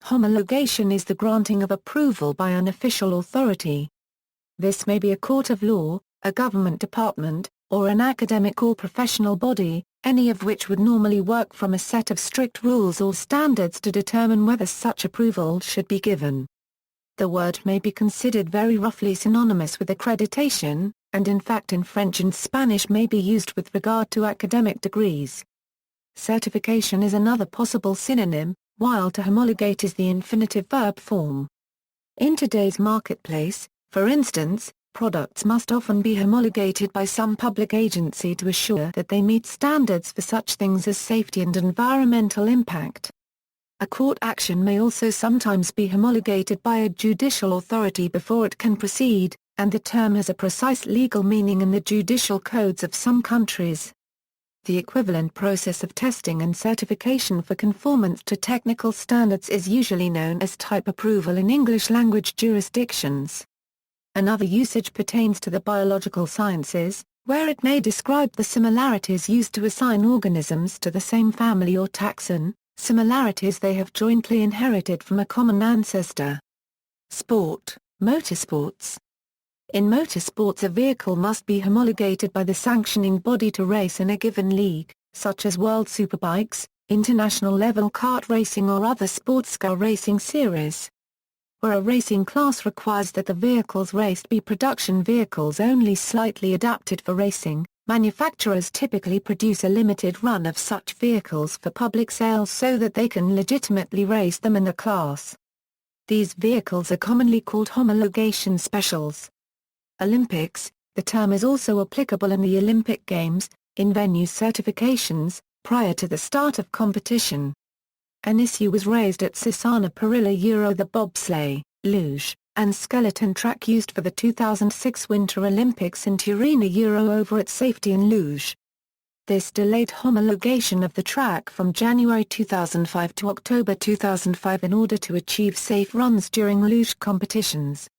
Homologation is the granting of approval by an official authority. This may be a court of law, a government department, or an academic or professional body, any of which would normally work from a set of strict rules or standards to determine whether such approval should be given. The word may be considered very roughly synonymous with accreditation, and in fact in French and Spanish may be used with regard to academic degrees. Certification is another possible synonym, while to homologate is the infinitive verb form. In today's marketplace, for instance, products must often be homologated by some public agency to assure that they meet standards for such things as safety and environmental impact. A court action may also sometimes be homologated by a judicial authority before it can proceed, and the term has a precise legal meaning in the judicial codes of some countries. The equivalent process of testing and certification for conformance to technical standards is usually known as type approval in English-language jurisdictions. Another usage pertains to the biological sciences, where it may describe the similarities used to assign organisms to the same family or taxon, similarities they have jointly inherited from a common ancestor. Sport, motorsports. In motorsports, a vehicle must be homologated by the sanctioning body to race in a given league, such as World Superbikes, international level kart racing or other sports car racing series. Where a racing class requires that the vehicles raced be production vehicles only slightly adapted for racing, manufacturers typically produce a limited run of such vehicles for public sales so that they can legitimately race them in the class. These vehicles are commonly called homologation specials. Olympics, the term is also applicable in the Olympic Games, in venue certifications, prior to the start of competition. An issue was raised at Cesana Parilla the bobsleigh, luge, and skeleton track used for the 2006 Winter Olympics in Turin over its safety in luge. This delayed homologation of the track from January 2005 to October 2005 in order to achieve safe runs during luge competitions.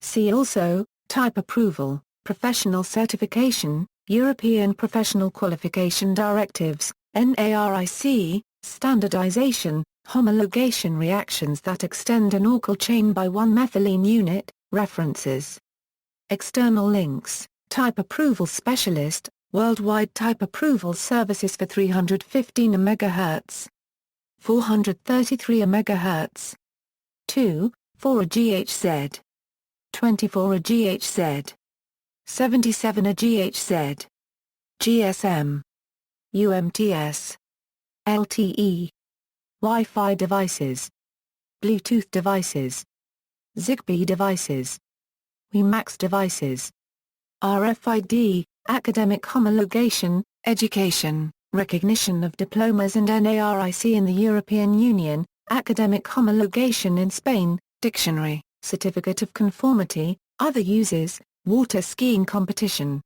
See also, type approval, professional certification, European Professional Qualification Directives, NARIC, standardization, homologation reactions that extend an alkyl chain by one methylene unit, references. External links, type approval specialist, worldwide type approval services for 315 MHz. 433 MHz. 2, 4 GHz. 24 GHz. 77 GHz. GSM. UMTS. LTE. Wi-Fi devices. Bluetooth devices. Zigbee devices. WiMAX devices. RFID, academic homologation, education, recognition of diplomas and NARIC in the European Union, academic homologation in Spain, dictionary, certificate of conformity, other uses, water skiing competition.